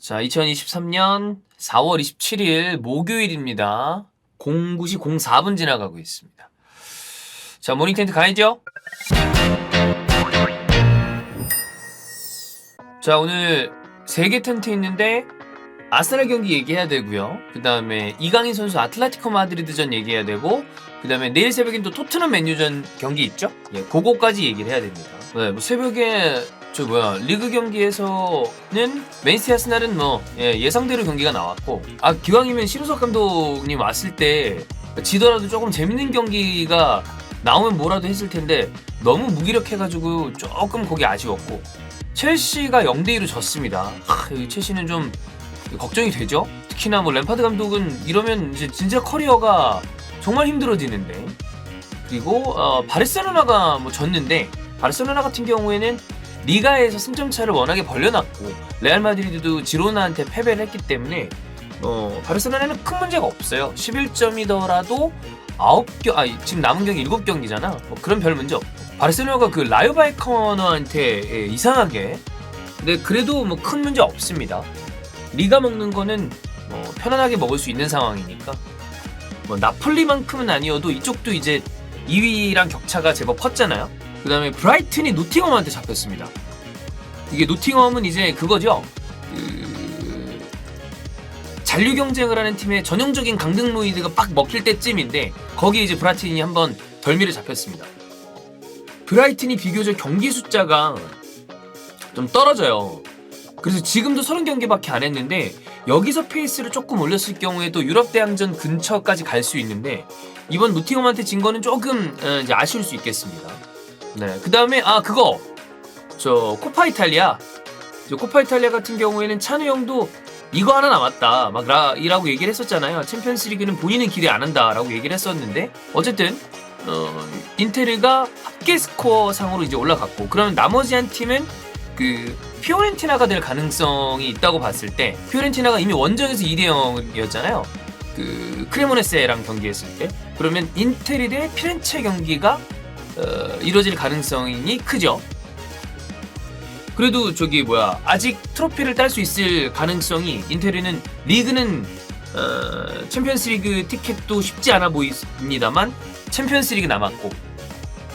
자, 2023년 4월 27일 목요일입니다. 09시 04분 지나가고 있습니다. 자, 모닝 텐트 가야죠? 자, 오늘 3개 텐트 있는데 아스날 경기 얘기해야 되고요. 그 다음에 이강인 선수 아틀레티코 마드리드전 얘기해야 되고, 그 다음에 내일 새벽엔 또 토트넘 맨유전 경기 있죠? 예, 그거까지 얘기를 해야 됩니다. 네, 뭐 새벽에 리그 경기에서는 맨시티 아스날은 예상대로 경기가 나왔고, 기왕이면 신우석 감독님 왔을 때 지더라도 조금 재밌는 경기가 나오면 뭐라도 했을 텐데 너무 무기력해가지고 조금 거기 아쉬웠고, 첼시가 0대2로 졌습니다. 첼시는 좀 걱정이 되죠? 특히나 뭐 램파드 감독은 이러면 이제 진짜 커리어가 정말 힘들어지는데, 그리고 바르셀로나가 뭐 졌는데, 바르셀로나 같은 경우에는 리가에서 승점 차를 워낙에 벌려놨고 레알 마드리드도 지로나한테 패배를 했기 때문에 바르셀로나는 큰 문제가 없어요. 11점이더라도 지금 남은 경기 7경기잖아. 그런 별 문제 없고, 바르셀로나가 그 라요 바이커너한테 이상하게, 근데 그래도 뭐 큰 문제 없습니다. 리가 먹는 거는 편안하게 먹을 수 있는 상황이니까, 나폴리만큼은 아니어도 이쪽도 이제 2위랑 격차가 제법 컸잖아요. 그 다음에 브라이튼이 노팅엄한테 잡혔습니다. 이게 노팅엄은 이제 그거죠. 잔류 경쟁을 하는 팀의 전형적인 강등로이드가 빡 먹힐 때쯤인데, 거기에 이제 브라이튼이 한번 덜미를 잡혔습니다. 브라이튼이 비교적 경기 숫자가 좀 떨어져요. 그래서 지금도 30경기밖에 안 했는데, 여기서 페이스를 조금 올렸을 경우에도 유럽 대항전 근처까지 갈 수 있는데, 이번 노팅엄한테 진 거는 조금 이제 아쉬울 수 있겠습니다. 네, 그 다음에 코파 이탈리아 같은 경우에는 찬우 형도 이거 하나 남았다 이라고 얘기를 했었잖아요. 챔피언스리그는 본인은 기대 안 한다라고 얘기를 했었는데, 어쨌든 인테르가 합계 스코어 상으로 이제 올라갔고, 그러면 나머지 한 팀은 그 피오렌티나가 될 가능성이 있다고 봤을 때, 피오렌티나가 이미 원정에서 2대0이었잖아요. 그 크레모네세랑 경기했을 때. 그러면 인테르 대 피렌체 경기가 이루어질 가능성이 크죠. 그래도 아직 트로피를 딸 수 있을 가능성이, 인테르는 리그는 챔피언스리그 티켓도 쉽지 않아 보입니다만 챔피언스리그 남았고,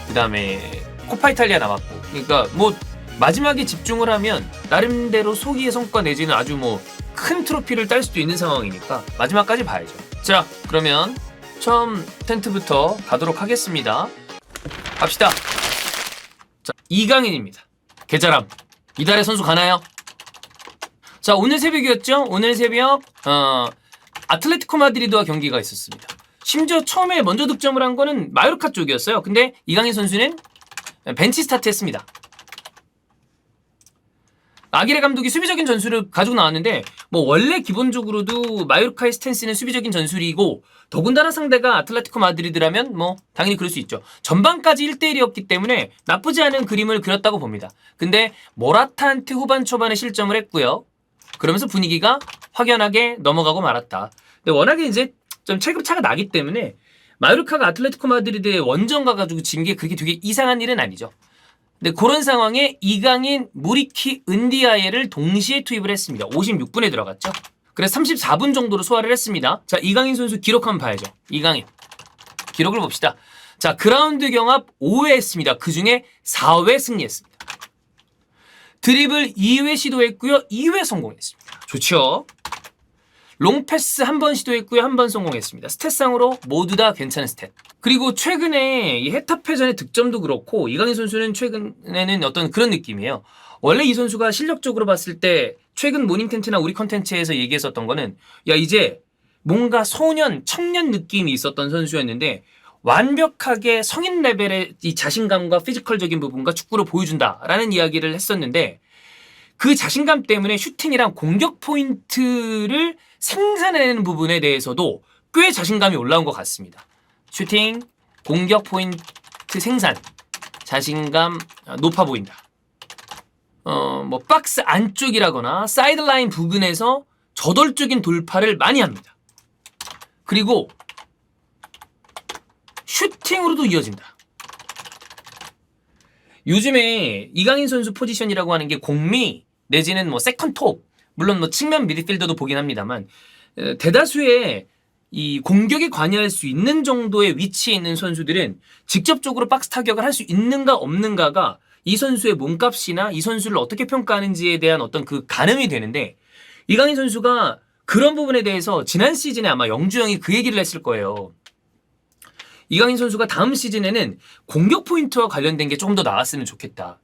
그 다음에 코파 이탈리아 남았고, 그러니까 마지막에 집중을 하면 나름대로 소기의 성과 내지는 아주 큰 트로피를 딸 수도 있는 상황이니까 마지막까지 봐야죠. 자, 그러면 처음 텐트부터 가도록 하겠습니다. 갑시다. 자, 이강인입니다. 계절함. 이달의 선수 가나요? 자, 오늘 새벽이었죠? 오늘 새벽 아틀레티코 마드리드와 경기가 있었습니다. 심지어 처음에 먼저 득점을 한 거는 마요르카 쪽이었어요. 근데 이강인 선수는 벤치 스타트했습니다. 아기레 감독이 수비적인 전술을 가지고 나왔는데, 원래 기본적으로도 마요르카의 스탠스는 수비적인 전술이고, 더군다나 상대가 아틀레티코 마드리드라면 당연히 그럴 수 있죠. 전반까지 1대1이었기 때문에 나쁘지 않은 그림을 그렸다고 봅니다. 근데 모라타한테 후반 초반에 실점을 했고요. 그러면서 분위기가 확연하게 넘어가고 말았다. 근데 워낙에 이제 좀 체급차가 나기 때문에 마요르카가 아틀레티코 마드리드의 원정 가가지고 진 게 그렇게 되게 이상한 일은 아니죠. 근데 그런 상황에 이강인, 무리키, 은디아예를 동시에 투입을 했습니다. 56분에 들어갔죠. 그래서 34분 정도로 소화를 했습니다. 자, 이강인 선수 기록 한번 봐야죠. 이강인 기록을 봅시다. 자, 그라운드 경합 5회 했습니다. 그중에 4회 승리했습니다. 드리블 2회 시도했고요. 2회 성공했습니다. 좋죠. 롱패스 한 번 시도했고요. 한 번 성공했습니다. 스탯상으로 모두 다 괜찮은 스탯. 그리고 최근에 이 헤타페전의 득점도 그렇고, 이강인 선수는 최근에는 어떤 그런 느낌이에요. 원래 이 선수가 실력적으로 봤을 때 최근 모닝 텐트나 우리 컨텐츠에서 얘기했었던 거는, 이제 뭔가 청년 느낌이 있었던 선수였는데, 완벽하게 성인 레벨의 이 자신감과 피지컬적인 부분과 축구를 보여준다라는 이야기를 했었는데, 그 자신감 때문에 슈팅이랑 공격 포인트를 생산해내는 부분에 대해서도 꽤 자신감이 올라온 것 같습니다. 슈팅, 공격 포인트 생산, 자신감 높아 보인다. 박스 안쪽이라거나 사이드라인 부근에서 저돌적인 돌파를 많이 합니다. 그리고 슈팅으로도 이어진다. 요즘에 이강인 선수 포지션이라고 하는 게 공미 내지는 세컨톱 물론 뭐 측면 미드필더도 보긴 합니다만 대다수의 이 공격에 관여할 수 있는 정도의 위치에 있는 선수들은 직접적으로 박스 타격을 할 수 있는가 없는가가 이 선수의 몸값이나 이 선수를 어떻게 평가하는지에 대한 어떤 그 가늠이 되는데, 이강인 선수가 그런 부분에 대해서 지난 시즌에 아마 영주 형이 그 얘기를 했을 거예요. 이강인 선수가 다음 시즌에는 공격 포인트와 관련된 게 조금 더 나왔으면 좋겠다.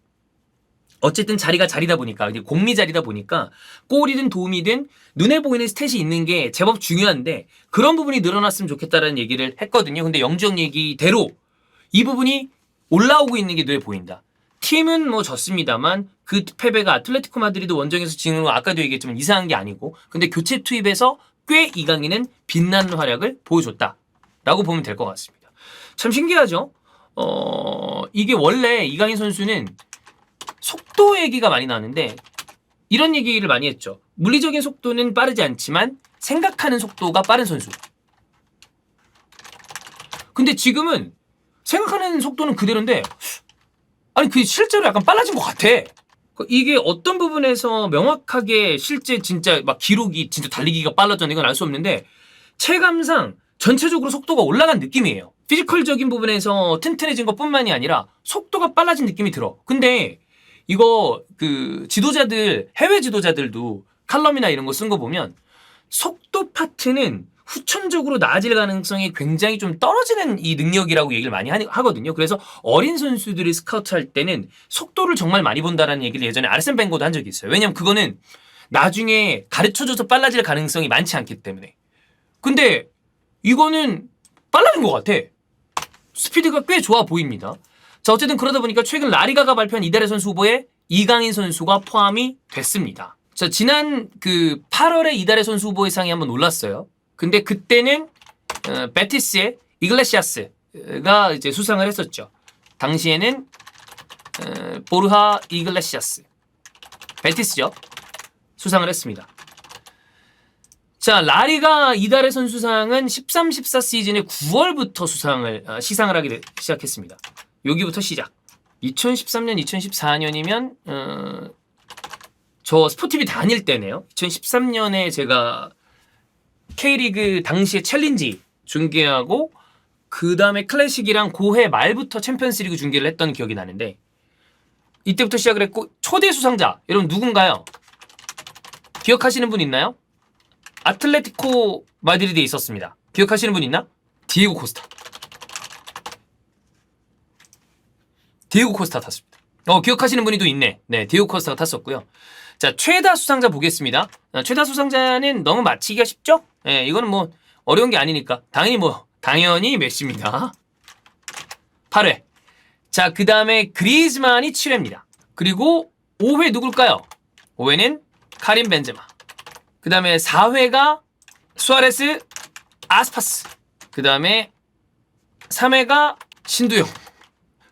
어쨌든 자리가 자리다 보니까, 공미 자리다 보니까 골이든 도움이든 눈에 보이는 스탯이 있는 게 제법 중요한데 그런 부분이 늘어났으면 좋겠다라는 얘기를 했거든요. 근데 영주형 얘기대로 이 부분이 올라오고 있는 게 눈에 보인다. 팀은 뭐 졌습니다만 그 패배가 아틀레티코 마드리드 원정에서 지는 거 아까도 얘기했지만 이상한 게 아니고, 근데 교체 투입에서 꽤 이강인은 빛나는 활약을 보여줬다라고 보면 될 것 같습니다. 참 신기하죠? 이게 원래 이강인 선수는 속도 얘기가 많이 나는데 이런 얘기를 많이 했죠. 물리적인 속도는 빠르지 않지만 생각하는 속도가 빠른 선수. 근데 지금은 생각하는 속도는 그대로인데 아니 그 실제로 약간 빨라진 것 같아. 이게 어떤 부분에서 명확하게 실제 진짜 막 기록이 진짜 달리기가 빨라졌는 건 알 수 없는데 체감상 전체적으로 속도가 올라간 느낌이에요. 피지컬적인 부분에서 튼튼해진 것뿐만이 아니라 속도가 빨라진 느낌이 들어. 근데 이거 그 지도자들, 해외 지도자들도 칼럼이나 이런 거 쓴 거 보면 속도 파트는 후천적으로 나아질 가능성이 굉장히 좀 떨어지는 이 능력이라고 얘기를 많이 하거든요. 그래서 어린 선수들을 스카우트할 때는 속도를 정말 많이 본다라는 얘기를 예전에 아르센 벵거도 한 적이 있어요. 왜냐면 그거는 나중에 가르쳐줘서 빨라질 가능성이 많지 않기 때문에. 근데 이거는 빨라진 것 같아. 스피드가 꽤 좋아 보입니다. 자, 어쨌든 그러다 보니까 최근 라리가가 발표한 이달의 선수 후보에 이강인 선수가 포함이 됐습니다. 자, 지난 그 8월에 이달의 선수 후보의 상이 한번 올랐어요. 근데 그때는 베티스의 이글레시아스가 이제 수상을 했었죠. 당시에는 보르하 이글레시아스, 베티스죠. 수상을 했습니다. 자, 라리가 이달의 선수상은 13-14 시즌의 9월부터 시상을 하게 시작했습니다. 여기부터 시작. 2013년, 2014년이면 저 스포티비 다닐 때네요. 2013년에 제가 K리그 당시에 챌린지 중계하고 그 다음에 클래식이랑 고해 말부터 챔피언스리그 중계를 했던 기억이 나는데 이때부터 시작을 했고, 초대 수상자 여러분 누군가요? 기억하시는 분 있나요? 아틀레티코 마드리드에 있었습니다. 기억하시는 분 있나? 디에고 코스타. 디에고 코스타 탔습니다. 기억하시는 분이 또 있네. 네, 디에고 코스타가 탔었고요. 자, 최다 수상자 보겠습니다. 최다 수상자는 너무 맞히기가 쉽죠? 네, 이거는 뭐 어려운 게 아니니까 당연히 메시입니다. 8회. 자, 그 다음에 그리즈만이 7회입니다. 그리고 5회 누굴까요? 5회는 카림 벤제마. 그 다음에 4회가 수아레스, 아스파스. 그 다음에 3회가 신두용.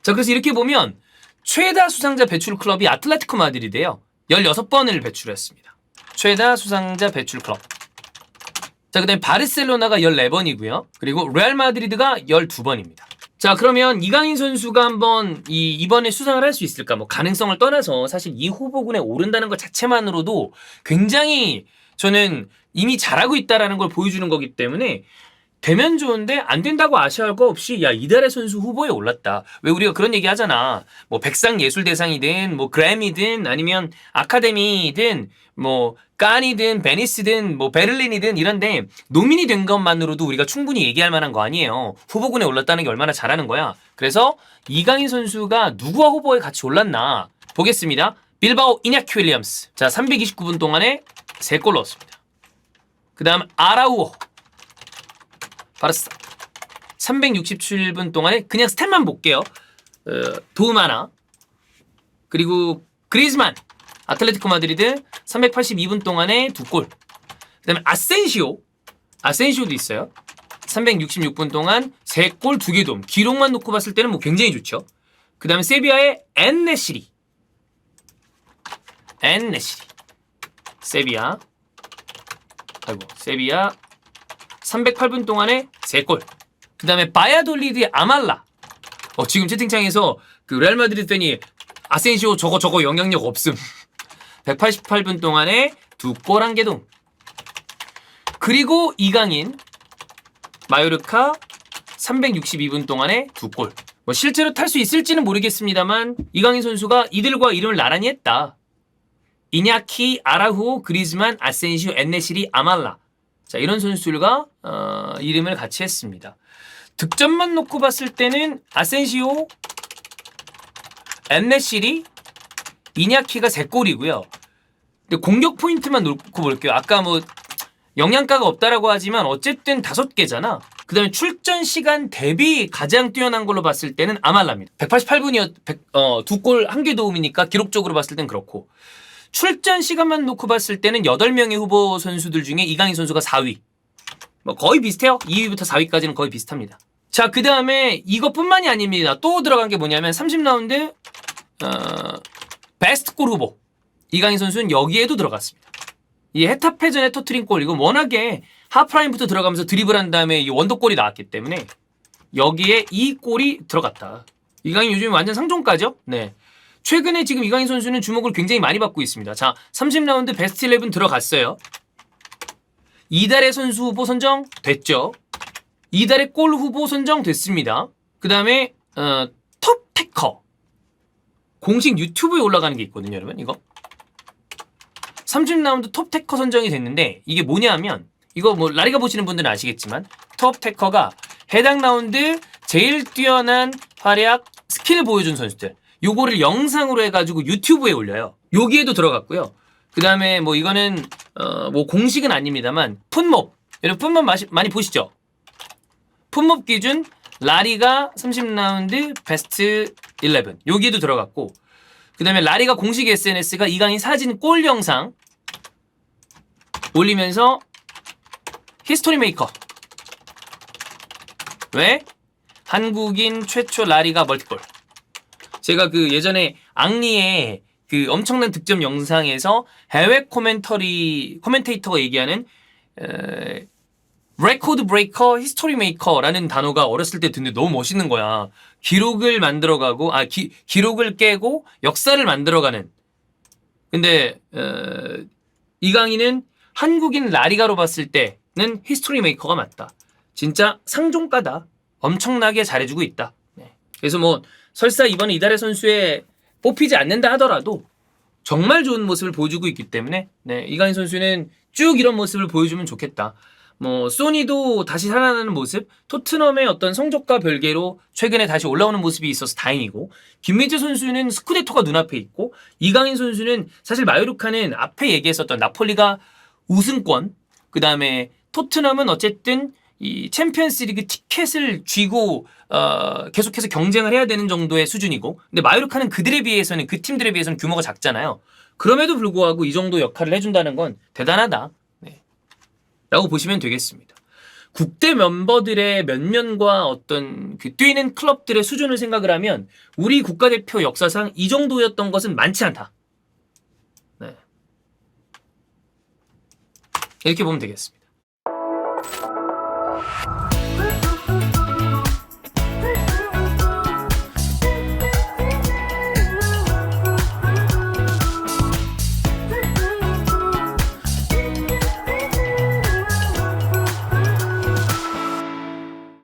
자, 그래서 이렇게 보면 최다 수상자 배출 클럽이 아틀레티코 마드리드예요. 16번을 배출했습니다. 최다 수상자 배출 클럽. 자, 그 다음에 바르셀로나가 14번이고요. 그리고 레알 마드리드가 12번입니다. 자, 그러면 이강인 선수가 한번 이번에 수상을 할 수 있을까? 뭐 가능성을 떠나서 사실 이 후보군에 오른다는 것 자체만으로도 굉장히 저는 이미 잘하고 있다라는 걸 보여주는 거기 때문에 되면 좋은데 안 된다고 아쉬워할 거 없이 야, 이달의 선수 후보에 올랐다. 왜 우리가 그런 얘기 하잖아. 뭐 백상예술대상이든 뭐 그래미든 아니면 아카데미든 뭐 칸이든 베니스든 뭐 베를린이든 이런데 노민이 된 것만으로도 우리가 충분히 얘기할 만한 거 아니에요. 후보군에 올랐다는 게 얼마나 잘하는 거야. 그래서 이강인 선수가 누구와 후보에 같이 올랐나 보겠습니다. 빌바오 이냐키 윌리엄스. 자, 329분 동안에 3골 넣었습니다. 그 다음 아라우오. 바르사. 367분 동안에 그냥 스탯만 볼게요. 도움 하나. 그리고 그리즈만. 아틀레티코 마드리드 382분 동안에 2골. 그 다음에 아센시오도 있어요. 366분 동안 3골 2개 도움. 기록만 놓고 봤을 때는 뭐 굉장히 좋죠. 그 다음에 세비야의 엔네시리. 세비야 308분 동안에 3골. 그 다음에 바야돌리드의 아말라. 지금 채팅창에서 그 레알 마드리드 팬이 아센시오 저거 영향력 없음. 188분 동안에 2골 1개동. 그리고 이강인 마요르카 362분 동안에 2골. 뭐 실제로 탈 수 있을지는 모르겠습니다만 이강인 선수가 이들과 이름을 나란히 했다. 이냐키, 아라후, 그리즈만, 아센시오, 엔네시리, 아말라. 자, 이런 선수들과 이름을 같이 했습니다. 득점만 놓고 봤을 때는 아센시오, 엔네시리, 이냐키가 3골이고요. 근데 공격 포인트만 놓고 볼게요. 아까 뭐 영양가가 없다라고 하지만 어쨌든 5개잖아. 그 다음에 출전 시간 대비 가장 뛰어난 걸로 봤을 때는 아말라입니다. 188분이었, 2골 1개 도움이니까 기록적으로 봤을 땐 그렇고. 출전 시간만 놓고 봤을 때는 8명의 후보 선수들 중에 이강인 선수가 4위. 뭐 거의 비슷해요. 2위부터 4위까지는 거의 비슷합니다. 자, 그 다음에 이것뿐만이 아닙니다. 또 들어간 게 뭐냐면 30라운드 베스트 골 후보. 이강인 선수는 여기에도 들어갔습니다. 이 헤타페전에 터트린 골, 이건 워낙에 하프라인부터 들어가면서 드리블한 다음에 이 원더골이 나왔기 때문에 여기에 이 골이 들어갔다. 이강인 요즘 완전 상종가죠? 네. 최근에 지금 이강인 선수는 주목을 굉장히 많이 받고 있습니다. 자, 30라운드 베스트 11 들어갔어요. 이달의 선수 후보 선정 됐죠. 이달의 골 후보 선정 됐습니다. 그 다음에 톱 태커 공식 유튜브에 올라가는 게 있거든요, 여러분. 이거 30라운드 톱 태커 선정이 됐는데 이게 뭐냐면 이거 뭐 라리가 보시는 분들은 아시겠지만 톱 태커가 해당 라운드 제일 뛰어난 활약 스킬을 보여준 선수들, 요거를 영상으로 해가지고 유튜브에 올려요. 여기에도 들어갔고요. 그 다음에 뭐 이거는 뭐 공식은 아닙니다만 풋몹, 여러분 풋몹 많이 보시죠? 풋몹 기준 라리가 30라운드 베스트 11 여기에도 들어갔고, 그 다음에 라리가 공식 SNS가 이강인 사진 골 영상 올리면서 히스토리 메이커. 왜? 한국인 최초 라리가 멀티골. 제가 그 예전에 앙리의 그 엄청난 득점 영상에서 해외 코멘테이터가 얘기하는 레코드 브레이커, 히스토리 메이커라는 단어가 어렸을 때 듣는데 너무 멋있는 거야. 기록을 만들어가고, 기록을 깨고 역사를 만들어가는. 근데 이강인은 한국인 라리가로 봤을 때는 히스토리 메이커가 맞다. 진짜 상종가다. 엄청나게 잘해주고 있다. 네. 그래서 뭐 설사 이번에 이달의 선수에 뽑히지 않는다 하더라도 정말 좋은 모습을 보여주고 있기 때문에 네, 이강인 선수는 쭉 이런 모습을 보여주면 좋겠다. 뭐 소니도 다시 살아나는 모습, 토트넘의 어떤 성적과 별개로 최근에 다시 올라오는 모습이 있어서 다행이고, 김민재 선수는 스쿠데토가 눈앞에 있고, 이강인 선수는 사실 마요르카는 앞에 얘기했었던 나폴리가 우승권, 그 다음에 토트넘은 어쨌든 이 챔피언스리그 티켓을 쥐고 계속해서 경쟁을 해야 되는 정도의 수준이고, 근데 마요르카는 그들에 비해서는, 그 팀들에 비해서는 규모가 작잖아요. 그럼에도 불구하고 이 정도 역할을 해준다는 건 대단하다 라고 보시면 되겠습니다. 국대 멤버들의 면면과 어떤 그 뛰는 클럽들의 수준을 생각을 하면 우리 국가대표 역사상 이 정도였던 것은 많지 않다. 네. 이렇게 보면 되겠습니다.